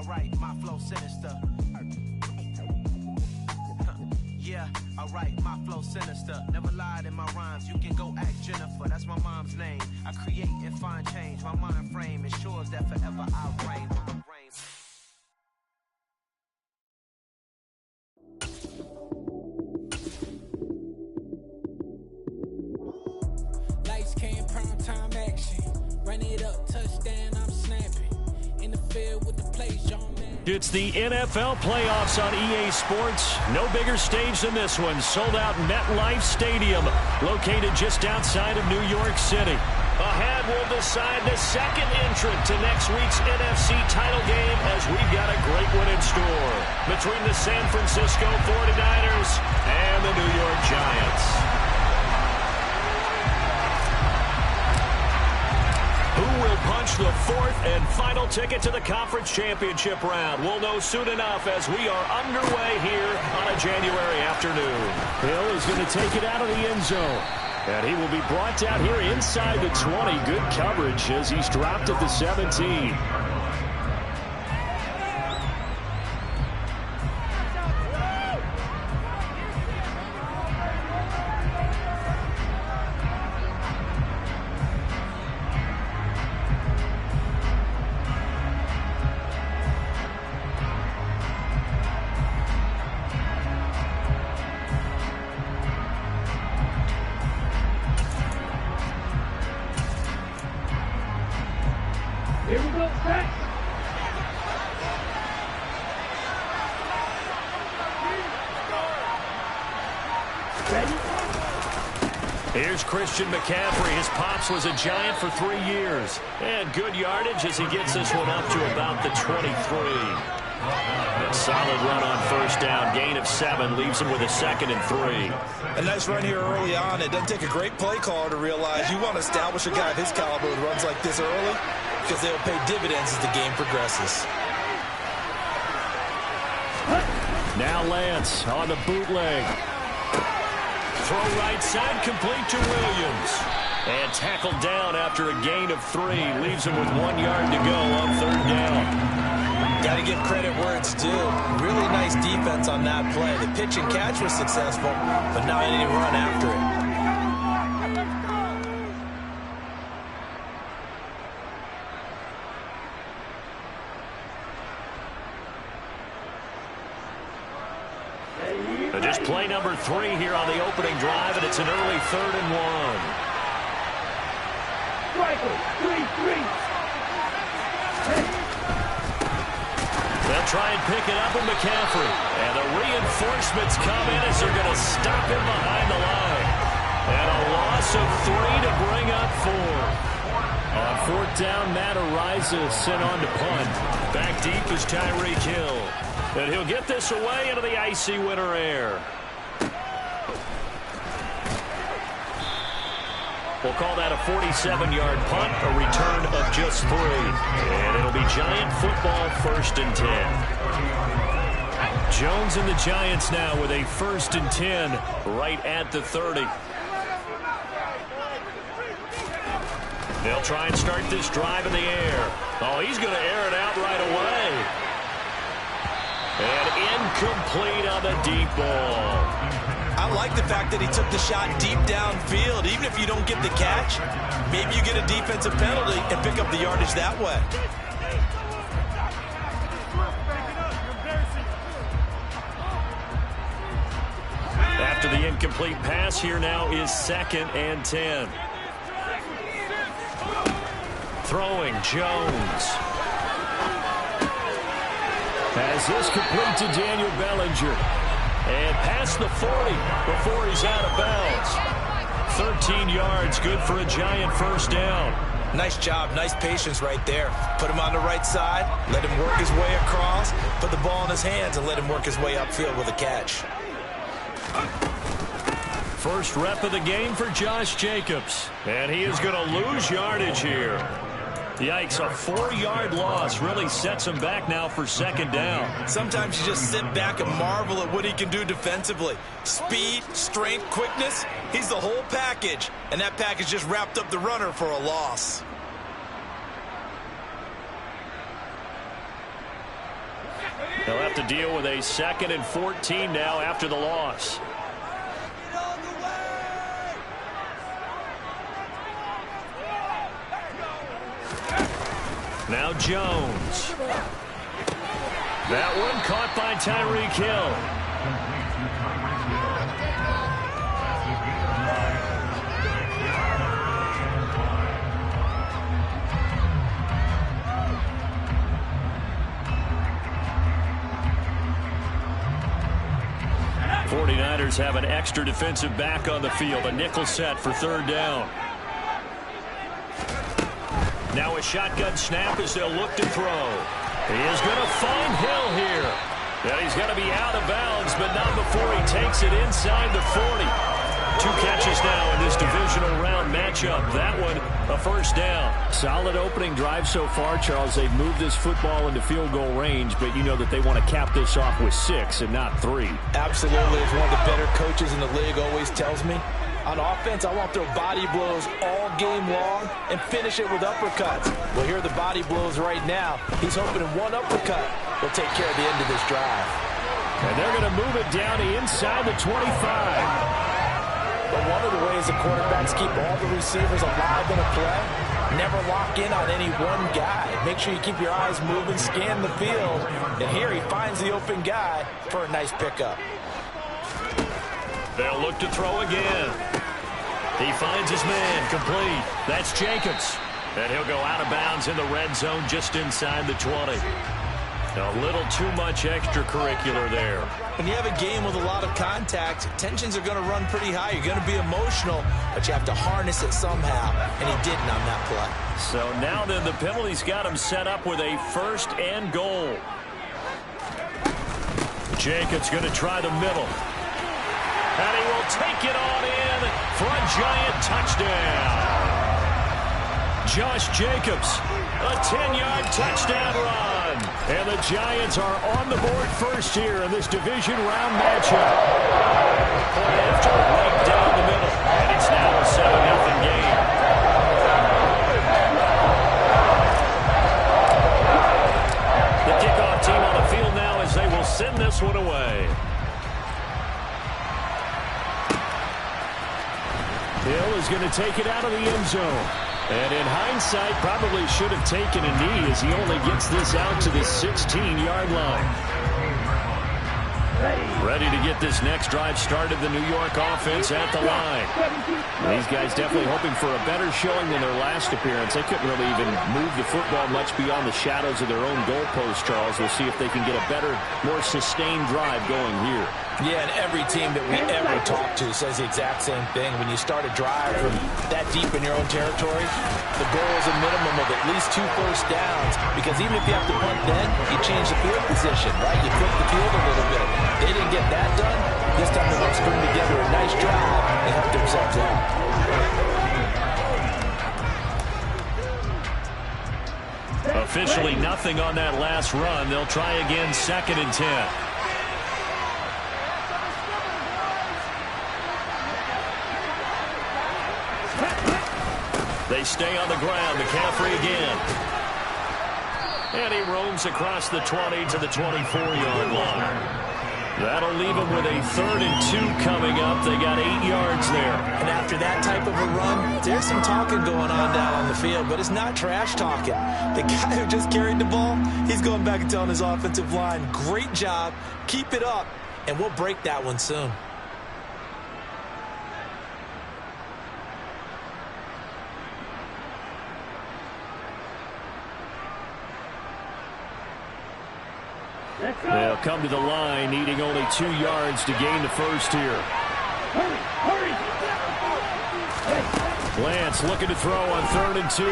alright, my flow sinister. Yeah, alright, my flow sinister. Never lied in my rhymes, you can go ask Jennifer. That's my mom's name. I create and find change. My mind frame ensures that forever I'll reign. Lights, cam, prime time action. Run it up, touchdown, I'm snapping. In the field with the plays, John Man. It's the NFL playoffs on EA Sports. No bigger stage than this one. Sold out MetLife Stadium, located just outside of New York City. Ahead, we'll decide the second entrant to next week's NFC title game as we've got a great one in store between the San Francisco 49ers and the New York Giants. Who will punch the fourth and final ticket to the conference championship round? We'll know soon enough as we are underway here on a January afternoon. Hill is going to take it out of the end zone. And he will be brought down here inside the 20. Good coverage as he's dropped at the 17. Here we go, set. Here's Christian McCaffrey. His pops was a Giant for 3 years. And good yardage as he gets this one up to about the 23. A solid run on first down. Gain of 7 leaves him with a 2nd and 3. A nice run here early on. It doesn't take a great play caller to realize you want to establish a guy of his caliber with runs like this early because they'll pay dividends as the game progresses. Now Lance on the bootleg. Throw right side, complete to Williams. And tackled down after a gain of 3. Leaves him with 1 yard to go on third down. Got to give credit where it's due. Really nice defense on that play. The pitch and catch was successful, but now he didn't run after it. Just play number 3 here on the opening drive, and it's an early 3rd and 1. They'll try and pick it up with McCaffrey. And the reinforcements come in as they're going to stop him behind the line. And a loss of 3 to bring up 4. On 4th down, Matt Araiza sent on to punt. Back deep is Tyreek Hill. And he'll get this away into the icy winter air. We'll call that a 47-yard punt, a return of just 3. And it'll be Giant football, 1st and 10. Jones and the Giants now with a 1st and 10 right at the 30. They'll try and start this drive in the air. Oh, he's going to air it out right away. And incomplete on the deep ball. I like the fact that he took the shot deep downfield. Even if you don't get the catch, maybe you get a defensive penalty and pick up the yardage that way. After the incomplete pass, here now is 2nd and 10. Throwing Jones. As this complete to Daniel Bellinger. And past the 40 before he's out of bounds. 13 yards, good for a Giant 1st down. Nice job, nice patience right there. Put him on the right side, let him work his way across, put the ball in his hands, and let him work his way upfield with a catch. First rep of the game for Josh Jacobs. And he is going to lose yardage here. Yikes, a 4-yard loss really sets him back now for 2nd down. Sometimes you just sit back and marvel at what he can do defensively. Speed, strength, quickness, he's the whole package. And that package just wrapped up the runner for a loss. to deal with a 2nd and 14 now after the loss. Now Jones. That one caught by Tyreek Hill. '49ers have an extra defensive back on the field. A nickel set for 3rd down. Now a shotgun snap as they'll look to throw. He is going to find Hill here. And he's going to be out of bounds, but not before he takes it inside the 40. 2 catches now in this divisional round matchup. That one, a 1st down. Solid opening drive so far, Charles. They've moved this football into field goal range, but you know that they want to cap this off with 6 and not 3. Absolutely. As one of the better coaches in the league always tells me, on offense, I want to throw body blows all game long and finish it with uppercuts. Well, here are the body blows right now. He's hoping in one uppercut will take care of the end of this drive. And they're going to move it down to inside the 25. But one of the ways the quarterbacks keep all the receivers alive in a play, never lock in on any one guy. Make sure you keep your eyes moving, scan the field. And here he finds the open guy for a nice pickup. They'll look to throw again. He finds his man, complete. That's Jacobs. And he'll go out of bounds in the red zone just inside the 20. A little too much extracurricular there. When you have a game with a lot of contact, tensions are going to run pretty high. You're going to be emotional, but you have to harness it somehow, and he didn't on that play. So now then the penalty's got him set up with a 1st and goal. Jacobs going to try the middle. And he will take it on in for a giant touchdown. Josh Jacobs, a 10-yard touchdown run. And the Giants are on the board first here in this division round matchup. Point after, right down the middle. And it's now a 7-0 game. The kickoff team on the field now as they will send this one away. Hill is going to take it out of the end zone. And in hindsight, probably should have taken a knee as he only gets this out to the 16-yard line. Ready to get this next drive started, the New York offense at the line. These guys definitely hoping for a better showing than their last appearance. They couldn't really even move the football much beyond the shadows of their own goalpost, Charles. We'll see if they can get a better, more sustained drive going here. Yeah, and every team that we ever talk to says the exact same thing. When you start a drive from that deep in your own territory, the goal is a minimum of at least 2 first downs, because even if you have to punt then, you change the field position, right? You flip the field a little bit. They didn't get that done. This time they're going to string together a nice drive and help themselves out. Officially nothing on that last run. They'll try again, 2nd and 10. They stay on the ground. McCaffrey again. And he roams across the 20 to the 24-yard line. That'll leave them with a 3rd and 2 coming up. They got 8 yards there. And after that type of a run, there's some talking going on down on the field, but it's not trash talking. The guy who just carried the ball, he's going back and telling his offensive line, great job, keep it up, and we'll break that one soon. They'll come to the line, needing only 2 yards to gain the first here. Hurry! Lance looking to throw on 3rd and 2.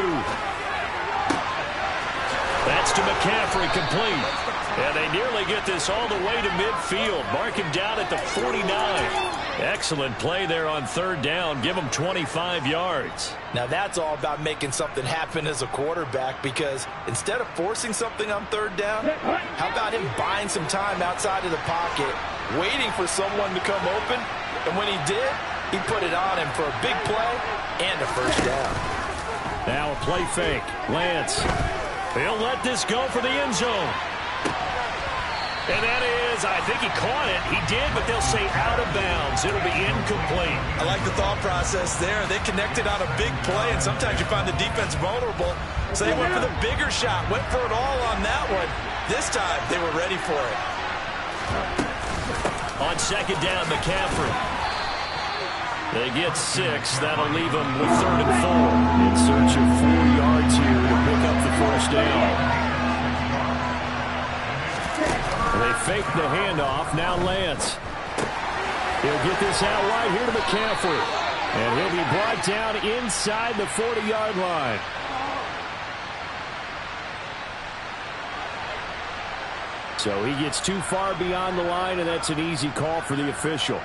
That's to McCaffrey, complete. And they nearly get this all the way to midfield. Mark him down at the 49. Excellent play there on 3rd down. Give him 25 yards. Now that's all about making something happen as a quarterback, because instead of forcing something on 3rd down, how about him buying some time outside of the pocket, waiting for someone to come open, and when he did, he put it on him for a big play and a first down. Now a play fake. Lance. He'll let this go for the end zone. And that is, I think he caught it. He did, but they'll say out of bounds. It'll be incomplete. I like the thought process there. They connected on a big play, and sometimes you find the defense vulnerable. So they went for the bigger shot, went for it all on that one. This time, they were ready for it. On second down, McCaffrey. They get 6. That'll leave them with 3rd and 4. In search of 4 yards here to pick up the first down. They fake the handoff. Now Lance. He'll get this out right here to McCaffrey. And he'll be brought down inside the 40-yard line. So he gets too far beyond the line, and that's an easy call for the official.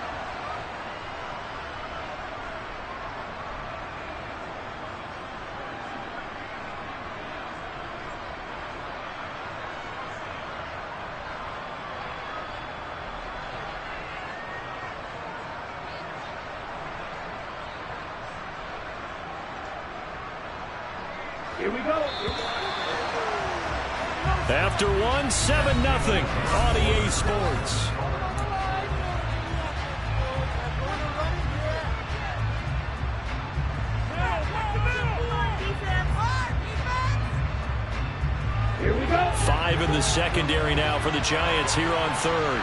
Here we go. After 1, 7-0 on EA Sports. Here we go. 5 in the secondary now for the Giants here on 3rd.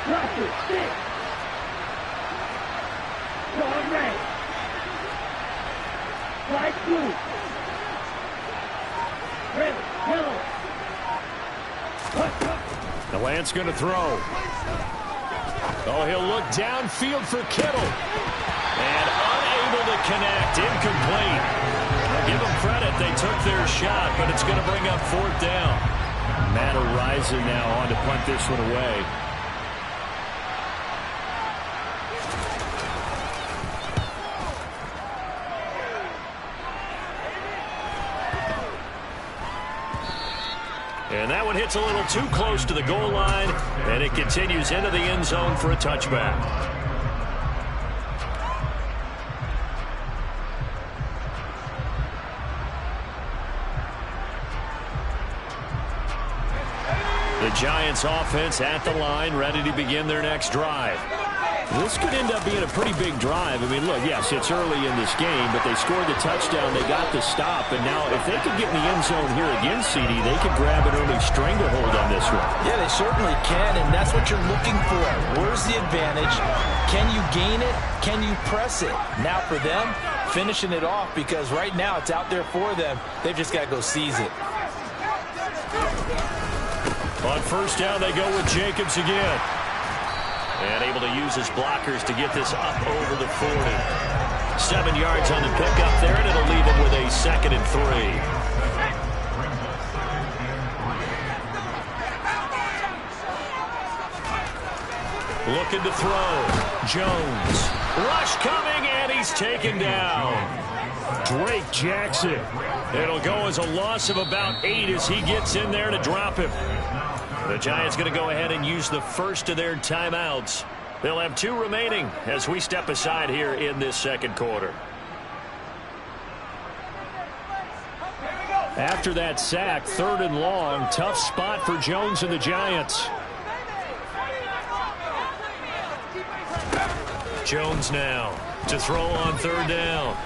Russell, 6. Dog red. Light blue. Red, yellow. The Lance going to throw. Oh, he'll look downfield for Kittle. And unable to connect. Incomplete. I'll give them credit. They took their shot, but it's going to bring up 4th down. Matt Araiza now on to punt this one away. And that one hits a little too close to the goal line, and it continues into the end zone for a touchback. The Giants offense at the line, ready to begin their next drive. This could end up being a pretty big drive. I mean, look, yes, it's early in this game, but they scored the touchdown. They got the stop. And now if they could get in the end zone here again, CD, they could grab an early stranglehold on this one. Yeah, they certainly can, and that's what you're looking for. Where's the advantage? Can you gain it? Can you press it? Now for them, finishing it off, because right now it's out there for them. They've just got to go seize it. On first down, they go with Jacobs again. And able to use his blockers to get this up over the 40. 7 yards on the pickup there, and it'll leave him with a 2nd and 3. Looking to throw. Jones. Rush coming, and he's taken down. Drake Jackson. It'll go as a loss of about 8 as he gets in there to drop him. The Giants going to go ahead and use the first of their timeouts. They'll have 2 remaining as we step aside here in this second quarter. After that sack, 3rd and long, tough spot for Jones and the Giants. Jones now to throw on 3rd down.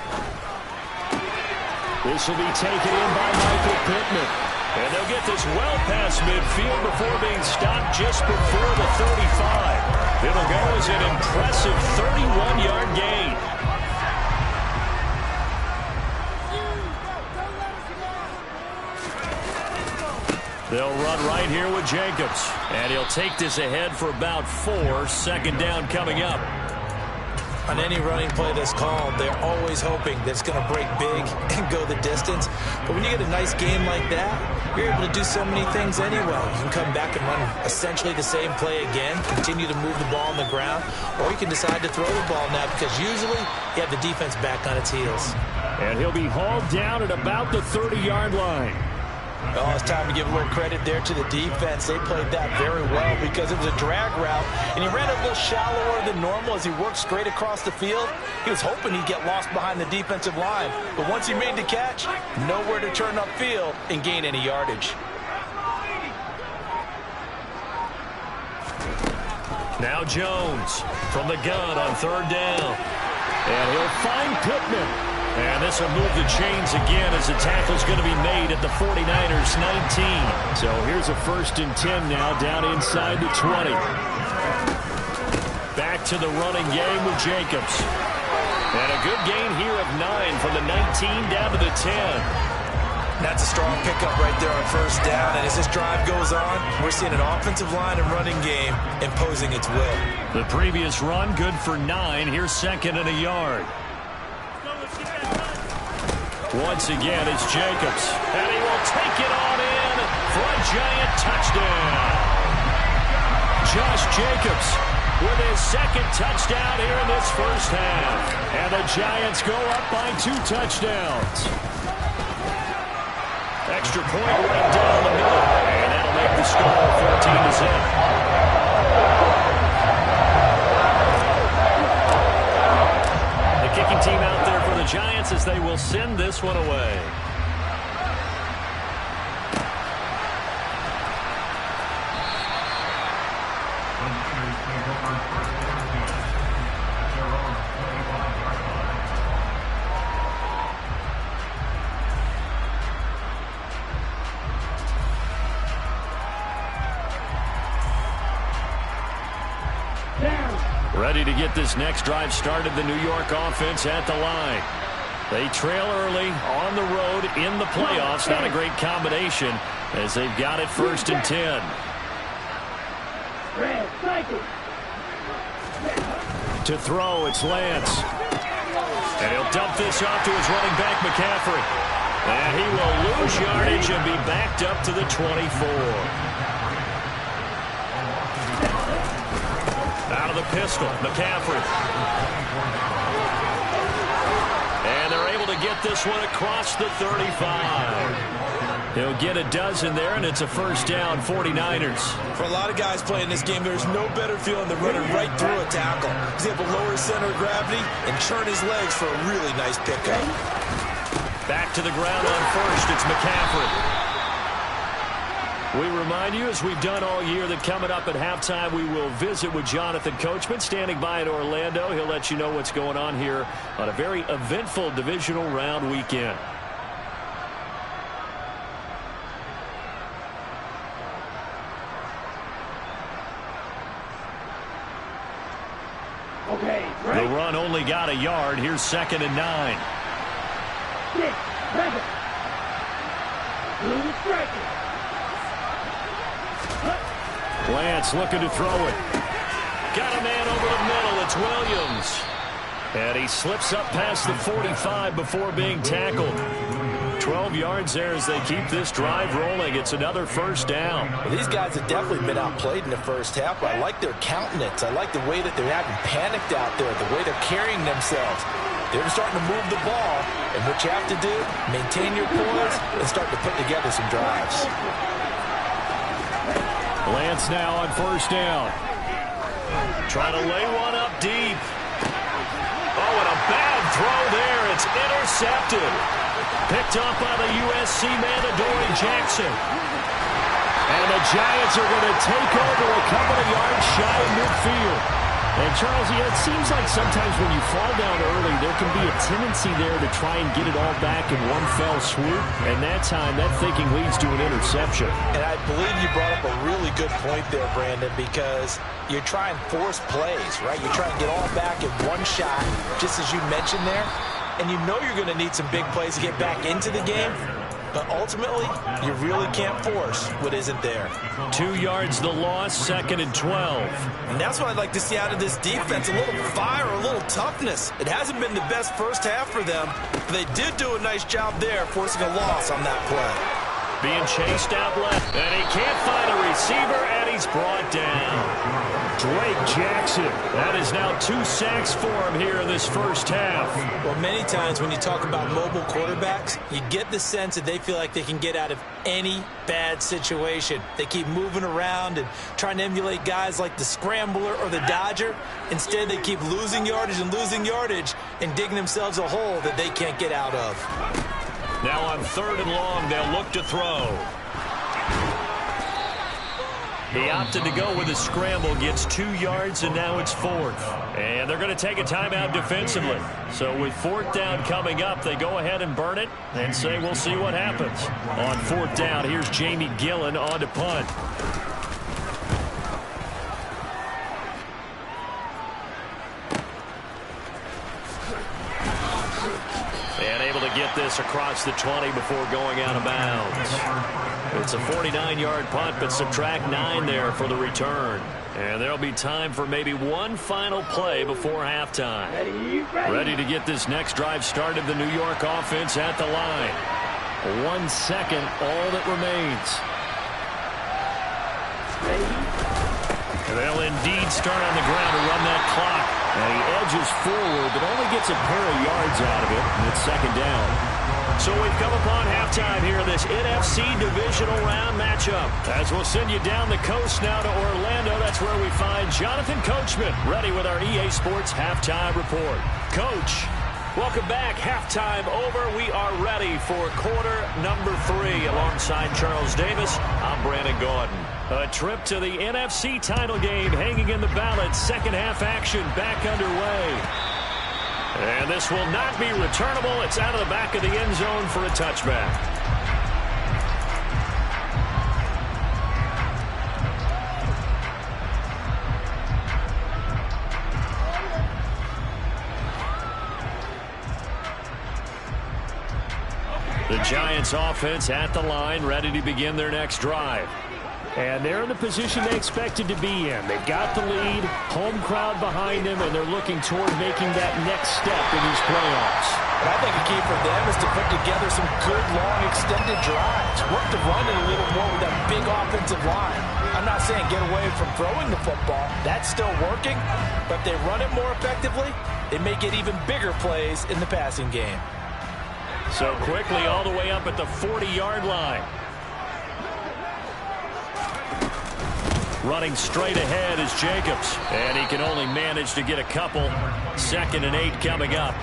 This will be taken in by Michael Pittman. And they'll get this well past midfield before being stopped just before the 35. It'll go as an impressive 31-yard gain. They'll run right here with Jacobs. And he'll take this ahead for about 4. 2nd down coming up. On any running play that's called, they're always hoping that it's going to break big and go the distance. But when you get a nice game like that, you're able to do so many things anyway. You can come back and run essentially the same play again, continue to move the ball on the ground, or you can decide to throw the ball now because usually you have the defense back on its heels. And he'll be hauled down at about the 30-yard line. Oh, it's time to give a little credit there to the defense. They played that very well because it was a drag route, and he ran a little shallower than normal as he worked straight across the field. He was hoping he'd get lost behind the defensive line, but once he made the catch, nowhere to turn upfield and gain any yardage. Now Jones from the gun on 3rd down. And he'll find Pittman. And this will move the chains again as the tackle's going to be made at the 49ers 19. So here's a 1st and 10 now down inside the 20. Back to the running game with Jacobs. And a good gain here of 9 from the 19 down to the 10. That's a strong pickup right there on 1st down. And as this drive goes on, we're seeing an offensive line and running game imposing its will. The previous run good for 9. Here's 2nd and a yard. Once again, it's Jacobs. And he will take it on in for a giant touchdown. Josh Jacobs with his 2nd touchdown here in this first half. And the Giants go up by 2 touchdowns. Extra point right down the middle. And that'll make the score 14-0. The kicking team out there for the Giants as they will send this one away. Ready to get this next drive started, the New York offense at the line. They trail early on the road in the playoffs. Not a great combination as they've got it 1st and 10. To throw, it's Lance. And he'll dump this off to his running back, McCaffrey. And he will lose yardage and be backed up to the 24. Out of the pistol, McCaffrey. And they're able to get this one across the 35. He'll get a dozen there, and it's a 1st down, 49ers. For a lot of guys playing this game, there's no better feeling than running right through a tackle. He's able to lower his center of gravity and churn his legs for a really nice pickup. Back to the ground on 1st, it's McCaffrey. We remind you, as we've done all year, that coming up at halftime, we will visit with Jonathan Coachman, standing by in Orlando. He'll let you know what's going on here on a very eventful divisional round weekend. Okay, the run only got a yard. Here's 2nd and 9. 6, 7. Blue striking. Lance looking to throw it. Got a man over the middle. It's Williams. And he slips up past the 45 before being tackled. 12 yards there as they keep this drive rolling. It's another 1st down. Well, these guys have definitely been outplayed in the first half, but I like their countenance. I like the way that they're having panicked out there, the way they're carrying themselves. They're starting to move the ball, and what you have to do, maintain your poise and start to put together some drives. Lance now on 1st down. Trying to lay one up deep. Oh, and a bad throw there. It's intercepted. Picked up by the USC man, Adoree Jackson. And the Giants are going to take over a couple of yards shy of midfield. And, Charles, it seems like sometimes when you fall down early, there can be a tendency there to try and get it all back in one fell swoop. And that time, that thinking leads to an interception. And I believe you brought up a really good point there, Brandon, because you're trying to force plays, right? You're trying to get all back in one shot, just as you mentioned there. And you know you're going to need some big plays to get back into the game. But ultimately, you really can't force what isn't there. 2 yards the loss, 2nd and 12. And that's what I'd like to see out of this defense, a little fire, a little toughness. It hasn't been the best first half for them, but they did do a nice job there forcing a loss on that play. Being chased out left, and he can't find a receiver, and he's brought down. Drake Jackson. That is now 2 sacks for him here in this first half. Well, many times when you talk about mobile quarterbacks, you get the sense that they feel like they can get out of any bad situation. They keep moving around and trying to emulate guys like the Scrambler or the Dodger. Instead, they keep losing yardage and digging themselves a hole that they can't get out of. Now on 3rd and long, they'll look to throw. He opted to go with a scramble, gets 2 yards, and now it's 4th. And they're going to take a timeout defensively. So with 4th down coming up, they go ahead and burn it and say we'll see what happens. On 4th down, here's Jamie Gillen on to punt. And able to get this across the 20 before going out of bounds. It's a 49-yard punt, but subtract 9 there for the return. And there'll be time for maybe one final play before halftime. Ready to get this next drive started, the New York offense at the line. 1 second, all that remains. They'll indeed start on the ground to run that clock. And he edges forward, but only gets a pair of yards out of it, and it's 2nd down. So we've come upon halftime here in this NFC Divisional Round matchup. As we'll send you down the coast now to Orlando, that's where we find Jonathan Coachman, ready with our EA Sports Halftime Report. Coach, welcome back. Halftime over. We are ready for quarter number 3. Alongside Charles Davis, I'm Brandon Gaudin. A trip to the NFC title game hanging in the balance. Second half action back underway. And this will not be returnable. It's out of the back of the end zone for a touchback. The Giants offense at the line, ready to begin their next drive. And they're in the position they expected to be in. They've got the lead, home crowd behind them, and they're looking toward making that next step in these playoffs. But I think a key for them is to put together some good, long, extended drives. Work the run it a little more with that big offensive line. I'm not saying get away from throwing the football. That's still working. But if they run it more effectively, they may get even bigger plays in the passing game. So quickly all the way up at the 40-yard line. Running straight ahead is Jacobs. And he can only manage to get a couple. 2nd and 8 coming up.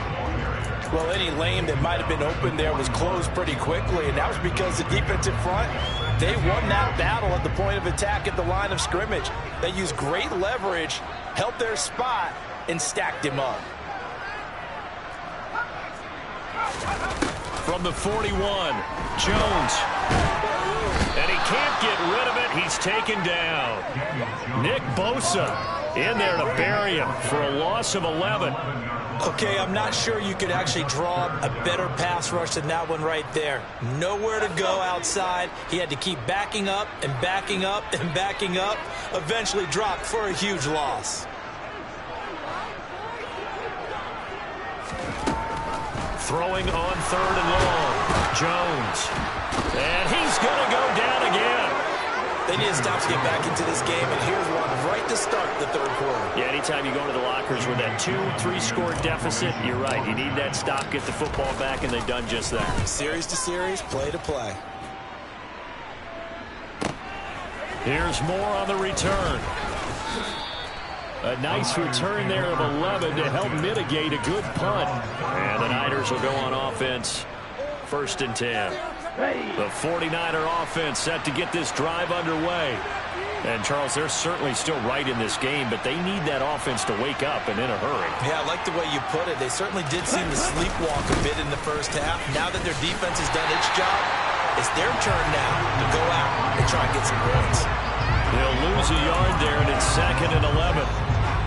Well, any lane that might have been open there was closed pretty quickly, and that was because the defensive front, they won that battle at the point of attack at the line of scrimmage. They used great leverage, held their spot, and stacked him up. From the 41, Jones. And he can't get rid of it. He's taken down. Nick Bosa in there to bury him for a loss of 11. Okay, I'm not sure you could actually draw a better pass rush than that one right there. Nowhere to go outside. He had to keep backing up and backing up and backing up. Eventually dropped for a huge loss. Throwing on 3rd and long. Jones. And he's going to go down again. They need to stop to get back into this game, and here's one right to start the 3rd quarter. Yeah, anytime you go into the lockers with that 2-3 score deficit, you're right. You need that stop, get the football back, and they've done just that. Series to series, play to play. Here's more on the return. A nice return there of 11 to help mitigate a good punt. And the Niners will go on offense. 1st and 10. The 49er offense set to get this drive underway. And, Charles, they're certainly still right in this game, but they need that offense to wake up and in a hurry. Yeah, I like the way you put it. They certainly did seem to sleepwalk a bit in the first half. Now that their defense has done its job, it's their turn now to go out and try and get some points. They'll lose a yard there, and it's 2nd and 11.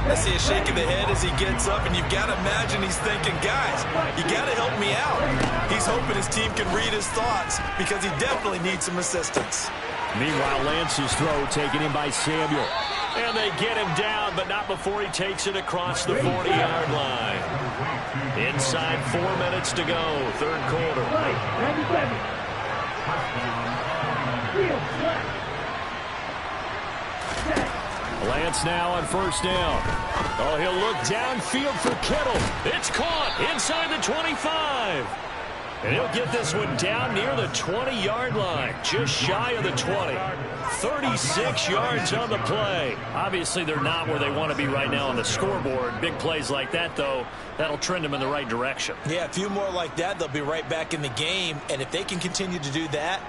I see a shake of the head as he gets up, and you've got to imagine he's thinking, guys, you got to help me out. He's hoping his team can read his thoughts because he definitely needs some assistance. Meanwhile, Lance's throw taken in by Samuel. And they get him down, but not before he takes it across the 40-yard line. Inside 4 minutes to go, 3rd quarter. Lance now on first down. Oh, he'll look downfield for Kittle. It's caught inside the 25. And he'll get this one down near the 20-yard line, just shy of the 20. 36 yards on the play. Obviously, they're not where they want to be right now on the scoreboard. Big plays like that, though, that'll trend them in the right direction. Yeah, a few more like that, they'll be right back in the game. And if they can continue to do that,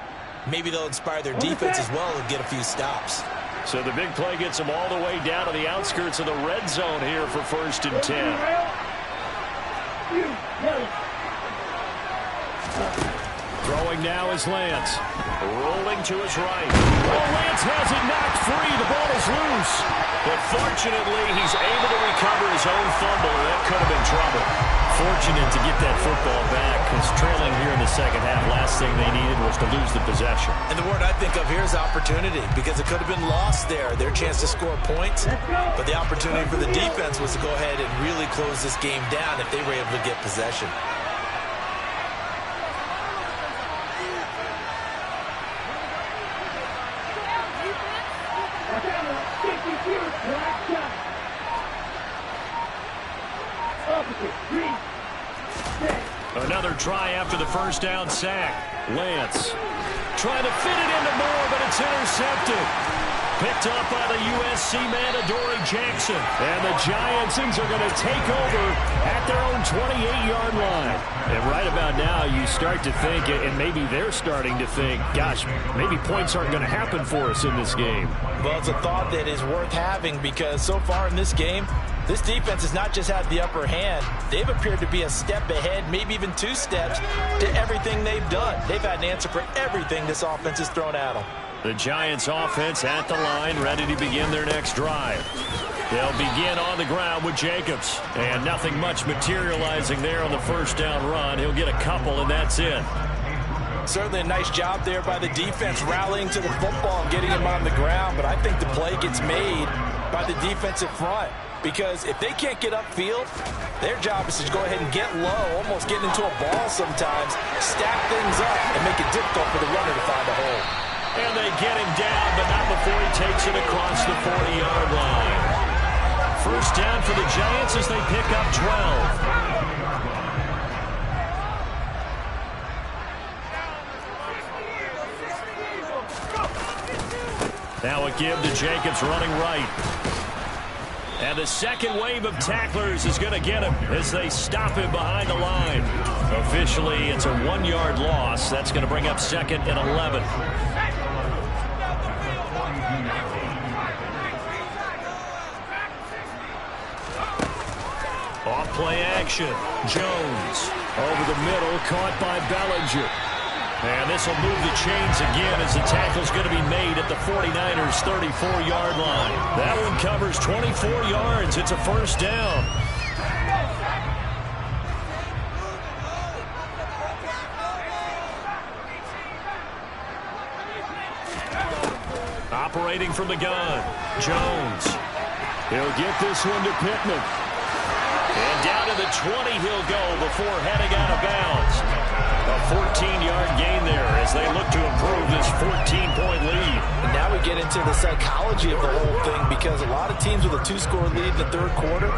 maybe they'll inspire their defense as well and get a few stops. So the big play gets them all the way down to the outskirts of the red zone here for 1st and 10. Throwing now is Lance. Rolling to his right. Oh, Lance has it knocked free. The ball is loose. But fortunately, he's able to recover his own fumble. That could have been trouble. Fortunate to get that football back, because trailing here in the second half, last thing they needed was to lose the possession. And the word I think of here is opportunity, because it could have been lost there, their chance to score points. But the opportunity for the defense was to go ahead and really close this game down if they were able to get possession. Another try after the first down sack. Lance trying to fit it into Moore, but it's intercepted. Picked up by the USC man, Adoree Jackson. And the Giantsons are going to take over at their own 28-yard line. And right about now, you start to think, and maybe they're starting to think, gosh, maybe points aren't going to happen for us in this game. Well, it's a thought that is worth having, because so far in this game, this defense has not just had the upper hand. They've appeared to be a step ahead, maybe even 2 steps, to everything they've done. They've had an answer for everything this offense has thrown at them. The Giants offense at the line, ready to begin their next drive. They'll begin on the ground with Jacobs. And nothing much materializing there on the first down run. He'll get a couple, and that's it. Certainly a nice job there by the defense, rallying to the football and getting him on the ground. But I think the play gets made by the defensive front, because if they can't get upfield, their job is to go ahead and get low, almost get into a ball sometimes, stack things up, and make it difficult for the runner to find a hole. And they get him down, but not before he takes it across the 40-yard line. First down for the Giants as they pick up 12. Now a give to Jacobs running right. And the second wave of tacklers is going to get him as they stop him behind the line. Officially, it's a 1-yard loss. That's going to bring up 2nd and 11. Off play action. Jones over the middle, caught by Bellinger. And this will move the chains again as the tackle's going to be made at the 49ers' 34-yard line. That one covers 24 yards. It's a first down. Operating from the gun, Jones. He'll get this one to Pittman. And down to the 20 he'll go before heading out of bounds. A 14-yard gain there as they look to improve this 14-point lead. And now we get into the psychology of the whole thing, because a lot of teams with a 2-score lead in the third quarter,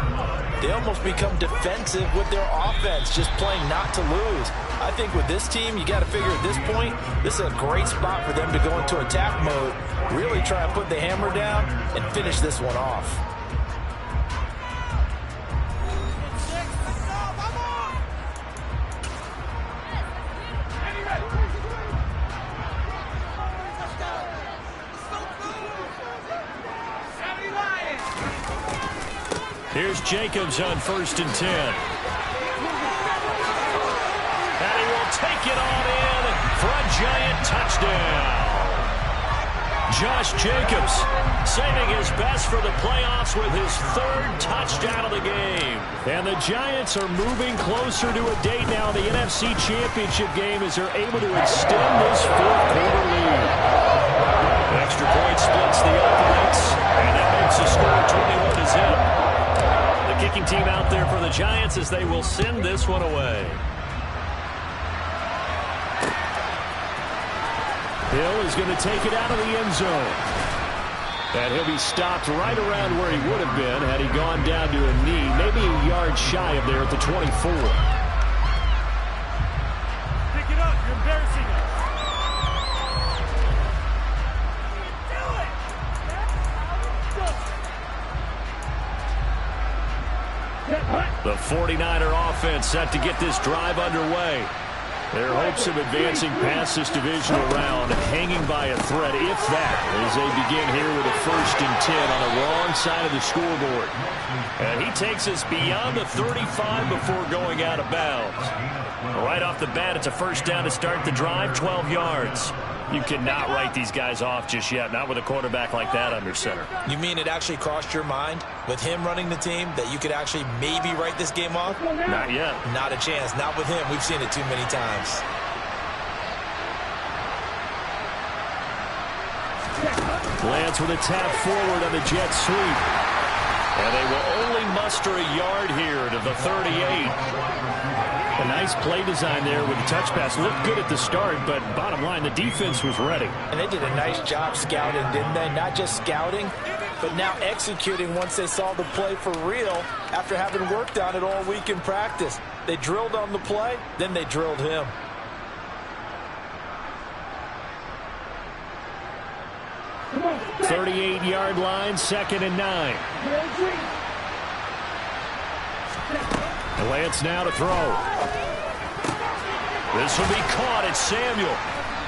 they almost become defensive with their offense, just playing not to lose. I think with this team, you got to figure at this point, this is a great spot for them to go into attack mode, really try and put the hammer down and finish this one off. Here's Jacobs on 1st and 10. And he will take it on in for a Giant touchdown. Josh Jacobs saving his best for the playoffs with his 3rd touchdown of the game. And the Giants are moving closer to a date now in the NFC Championship game as they're able to extend this 4th quarter lead. The extra point splits the opponents, and that makes the score 21-0. The kicking team out there for the Giants as they will send this one away. Hill is going to take it out of the end zone. And he'll be stopped right around where he would have been had he gone down to a knee, maybe a yard shy of there at the 24. Pick it up. You're embarrassing us. The 49er offense set to get this drive underway. Their hopes of advancing past this divisional round hanging by a thread, if that, as they begin here with a 1st and 10 on the wrong side of the scoreboard. And he takes us beyond the 35 before going out of bounds. Right off the bat, it's a 1st down to start the drive, 12 yards. You cannot write these guys off just yet, not with a quarterback like that under center. You mean it actually crossed your mind with him running the team that you could actually maybe write this game off? Not yet. Not a chance. Not with him. We've seen it too many times. Lance with a tap forward on the jet sweep. And they will only muster a yard here to the 38. A nice play design there with the touch pass. Looked good at the start, but bottom line, the defense was ready. And they did a nice job scouting, didn't they? Not just scouting, but now executing once they saw the play for real after having worked on it all week in practice. They drilled on the play, then they drilled him. Come on. 38-yard line, 2nd and 9. Lance now to throw. This will be caught at Samuel.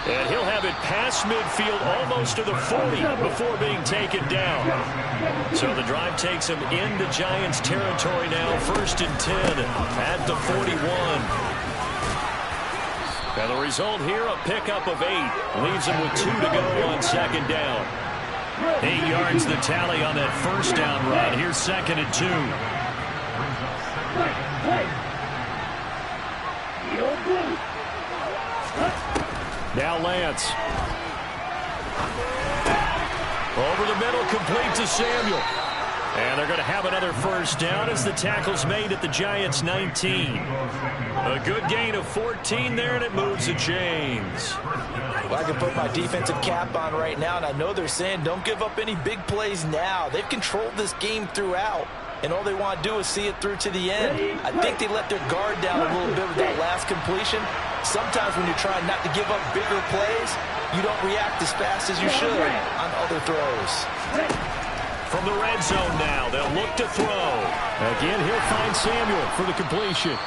And he'll have it past midfield almost to the 40 before being taken down. So the drive takes him into Giants territory now. 1st and 10 at the 41. And the result here, a pickup of 8. Leaves him with 2 to go on 2nd down. 8 yards the tally on that 1st down run. Here's 2nd and 2. Now Lance. Over the middle, complete to Samuel. And they're going to have another 1st down as the tackle's made at the Giants' 19. A good gain of 14 there, and it moves the chains. Well, I can put my defensive cap on right now, and I know they're saying don't give up any big plays now. They've controlled this game throughout, and all they want to do is see it through to the end. I think they let their guard down a little bit with that last completion. Sometimes when you're trying not to give up bigger plays, you don't react as fast as you should on other throws. From the red zone now, they'll look to throw. Again, he'll find Samuel for the completion.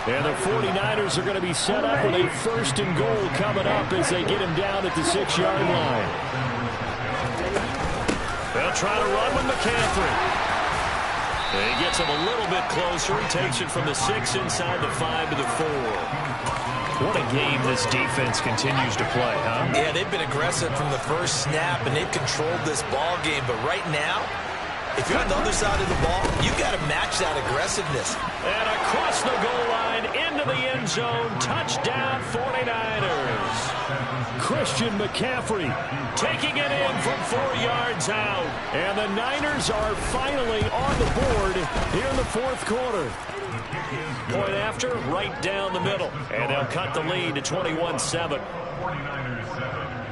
And the 49ers are going to be set up with a 1st and goal coming up as they get him down at the 6-yard line. They'll try to run with McCaffrey. And he gets him a little bit closer. He takes it from the 6 inside the 5 to the 4. What a game this defense continues to play, huh? Yeah, they've been aggressive from the 1st snap, and they've controlled this ball game. But right now, if you're on the other side of the ball, you got to match that aggressiveness. And across the goal line, into the end zone, touchdown 49ers. Christian McCaffrey taking it in from 4 yards out. And the Niners are finally on the board here in the 4th quarter. Point after, right down the middle. And they'll cut the lead to 21-7.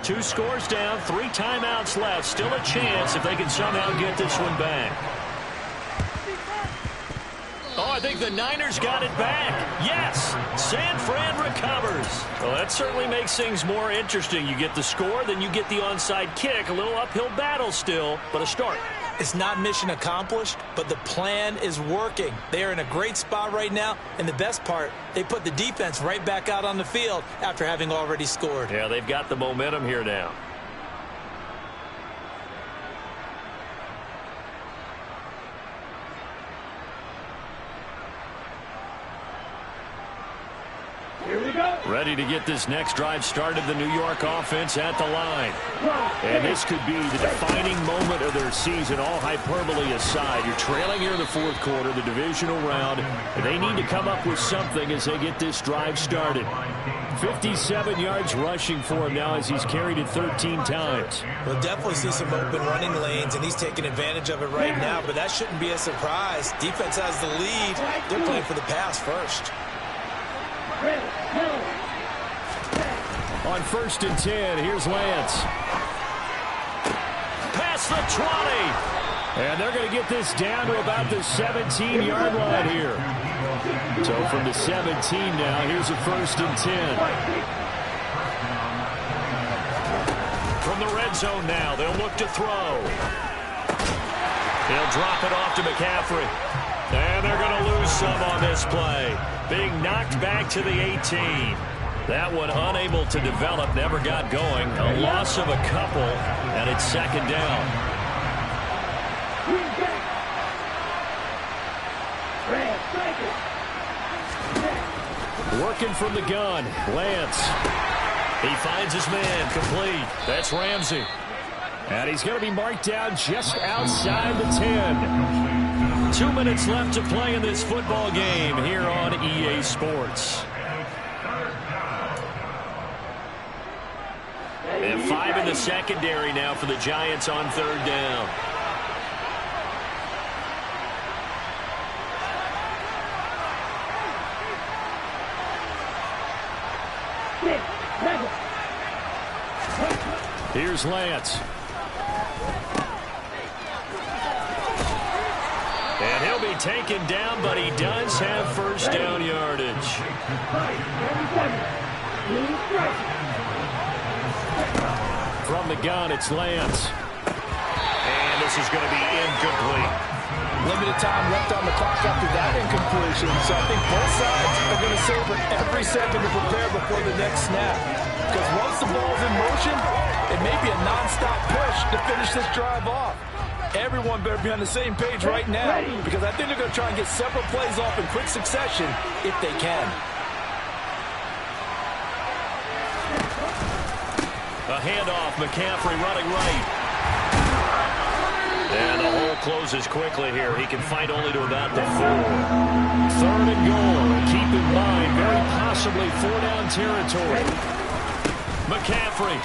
2 scores down, 3 timeouts left. Still a chance if they can somehow get this one back. Oh, I think the Niners got it back. Yes, San Fran recovers. Well, that certainly makes things more interesting. You get the score, then you get the onside kick. A little uphill battle still, but a start. It's not mission accomplished, but the plan is working. They are in a great spot right now, and the best part, they put the defense right back out on the field after having already scored. Yeah, they've got the momentum here now. Here we go. Ready to get this next drive started, the New York offense at the line. And this could be the defining moment of their season, all hyperbole aside. You're trailing here in the 4th quarter, the divisional round. And they need to come up with something as they get this drive started. 57 yards rushing for him now as he's carried it 13 times. We'll definitely see some open running lanes, and he's taking advantage of it right now, but that shouldn't be a surprise. Defense has the lead. They're playing for the pass first. On 1st and 10, here's Lance. Pass across the 20. And they're going to get this down to about the 17-yard line here. So from the 17 now, here's a 1st and 10. From the red zone now, they'll look to throw. He'll drop it off to McCaffrey. And they're going to lose some on this play. Being knocked back to the 18. That one unable to develop, never got going. A loss of a couple, and it's 2nd down. Working from the gun, Lance. He finds his man, complete. That's Ramsey. And he's going to be marked down just outside the 10. 2 minutes left to play in this football game here on EA Sports. And 5 in the secondary now for the Giants on 3rd down. Here's Lance. And he'll be taken down, but he does have 1st down yardage. From the gun, it's Lance. And this is going to be incomplete. Limited time left on the clock after that incompletion. So I think both sides are going to savor every second to prepare before the next snap. Because once the ball's in motion, it may be a non-stop push to finish this drive off. Everyone better be on the same page right now, because I think they're going to try and get several plays off in quick succession if they can. A handoff, McCaffrey running right. And the hole closes quickly here. He can fight only to about the 4. 3rd and goal. Keep in mind, very possibly 4-down territory. McCaffrey.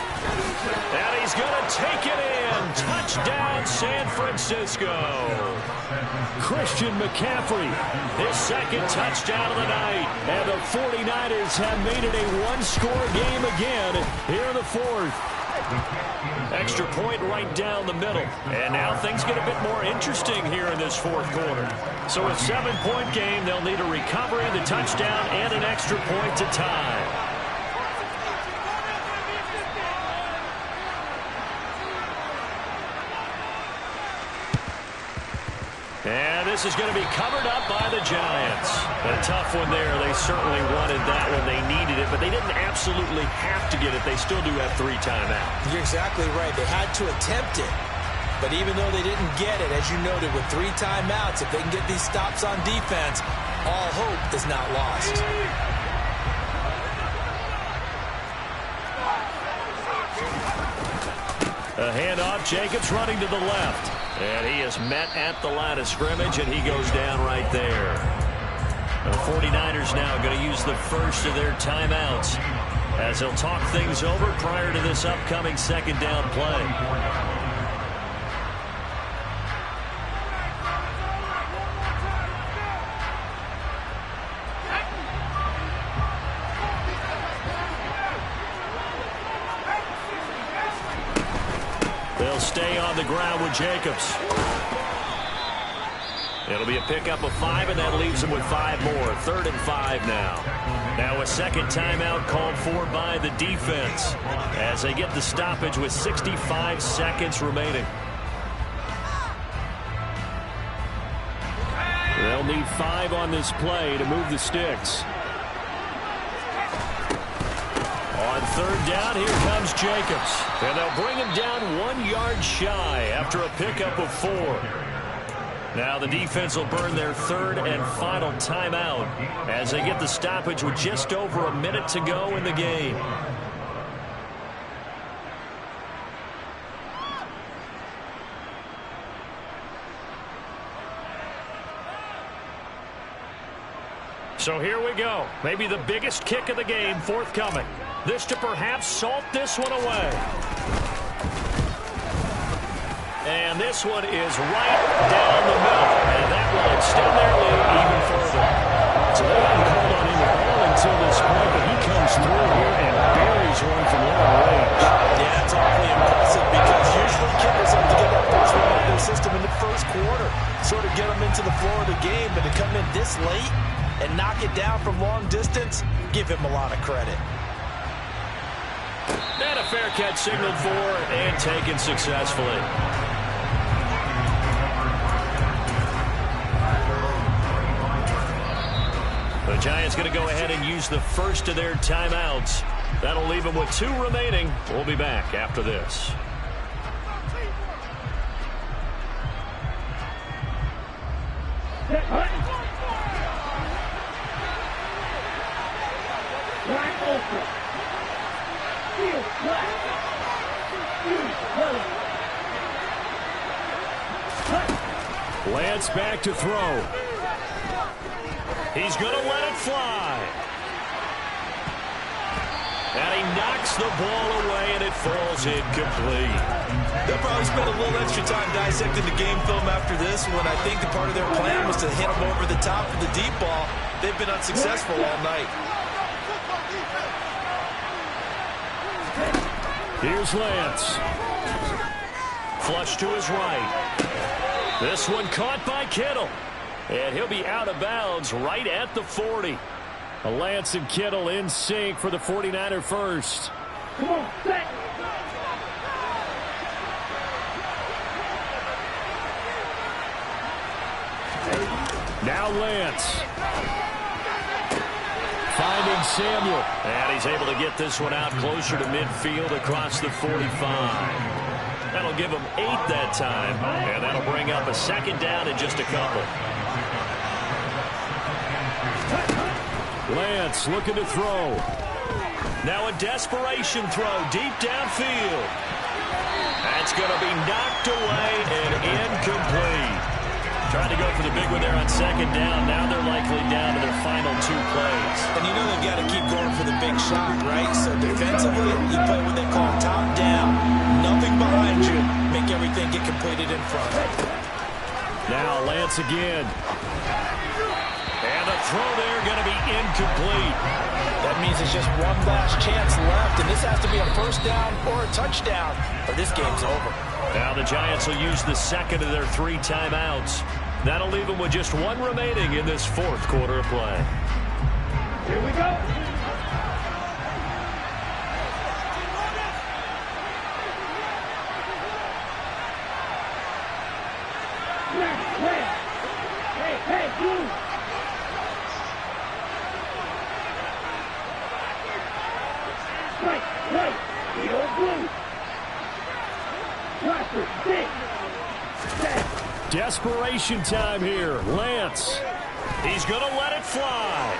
And he's going to take it in. Touchdown, San Francisco. Christian McCaffrey, his 2nd touchdown of the night. And the 49ers have made it a one-score game again here in the 4th. Extra point right down the middle. And now things get a bit more interesting here in this 4th quarter. So a 7-point game, they'll need a recovery, the touchdown, and an extra point to tie. And this is going to be covered up by the Giants. A tough one there. They certainly wanted that one. They needed it, but they didn't absolutely have to get it. They still do have 3 timeouts. You're exactly right. They had to attempt it. But even though they didn't get it, as you noted, with 3 timeouts, if they can get these stops on defense, all hope is not lost. A handoff. Jacobs running to the left. And he is met at the line of scrimmage, and he goes down right there. The 49ers now going to use the first of their timeouts as they'll talk things over prior to this upcoming 2nd down play. They'll stay on the ground with Jacobs. It'll be a pickup of 5, and that leaves them with 5 more. 3rd and 5 now. Now a 2nd timeout called for by the defense as they get the stoppage with 65 seconds remaining. They'll need 5 on this play to move the sticks. On 3rd down, here comes Jacobs. And they'll bring him down 1 yard shy after a pickup of 4. Now the defense will burn their 3rd and final timeout as they get the stoppage with just over a minute to go in the game. So here we go. Maybe the biggest kick of the game forthcoming. This to perhaps salt this one away. And this one is right down the middle. And that will extend their lead even further. So they haven't called on him at all until this point, but he comes through here and buries one from long range. Yeah, it's awfully impressive because usually kickers have to get up come in this late and knock it down from long distance, give him a lot of credit. And a fair catch signaled for and taken successfully. The Giants going to go ahead and use the first of their timeouts. That'll leave them with 2 remaining. We'll be back after this. Lance back to throw. He's going to let it fly. And he knocks the ball away, and it falls incomplete. They'll probably spend a little extra time dissecting the game film after this when I think the part of their plan was to hit him over the top for the deep ball. They've been unsuccessful all night. Here's Lance. Flush to his right. This one caught by Kittle. And he'll be out of bounds right at the 40. Lance and Kittle in sync for the 49er first. Come on, set. Now Lance. Finding Samuel. And he's able to get this one out closer to midfield across the 45. That'll give him 8 that time. And that'll bring up a second down in just a couple. Lance looking to throw. Now a desperation throw deep downfield. That's going to be knocked away and incomplete. Trying to go for the big one there on second down. Now they're likely down to their final 2 plays. And you know they've got to keep going for the big shot, right? So defensively, you play what they call top down. Nothing behind you. Make everything get completed in front. Now Lance again. And the throw there going to be incomplete. That means it's just one last chance left, and this has to be a first down or a touchdown, or this game's over. Now the Giants will use the second of their 3 timeouts. That'll leave them with just 1 remaining in this 4th quarter of play. Here we go. Hey, you. Right, the old blue. Desperation time here. Lance. He's going to let it fly.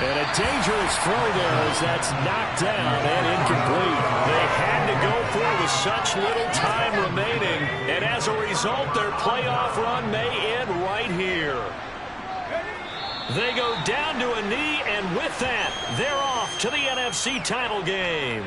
And a dangerous throw there as that's knocked down and incomplete. They had to go for it with such little time remaining. And as a result, their playoff run may end right here. They go down to a knee, and with that, they're off to the NFC title game.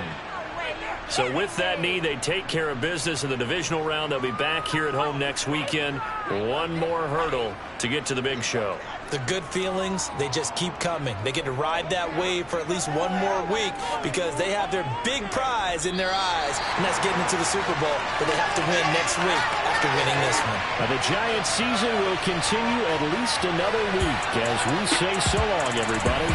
So with that knee, they take care of business in the divisional round. They'll be back here at home next weekend. 1 more hurdle to get to the big show. The good feelings, they just keep coming. They get to ride that wave for at least 1 more week because they have their big prize in their eyes, and that's getting into the Super Bowl that they have to win next week after winning this one. Now the Giants season will continue at least another week as we say so long, everybody.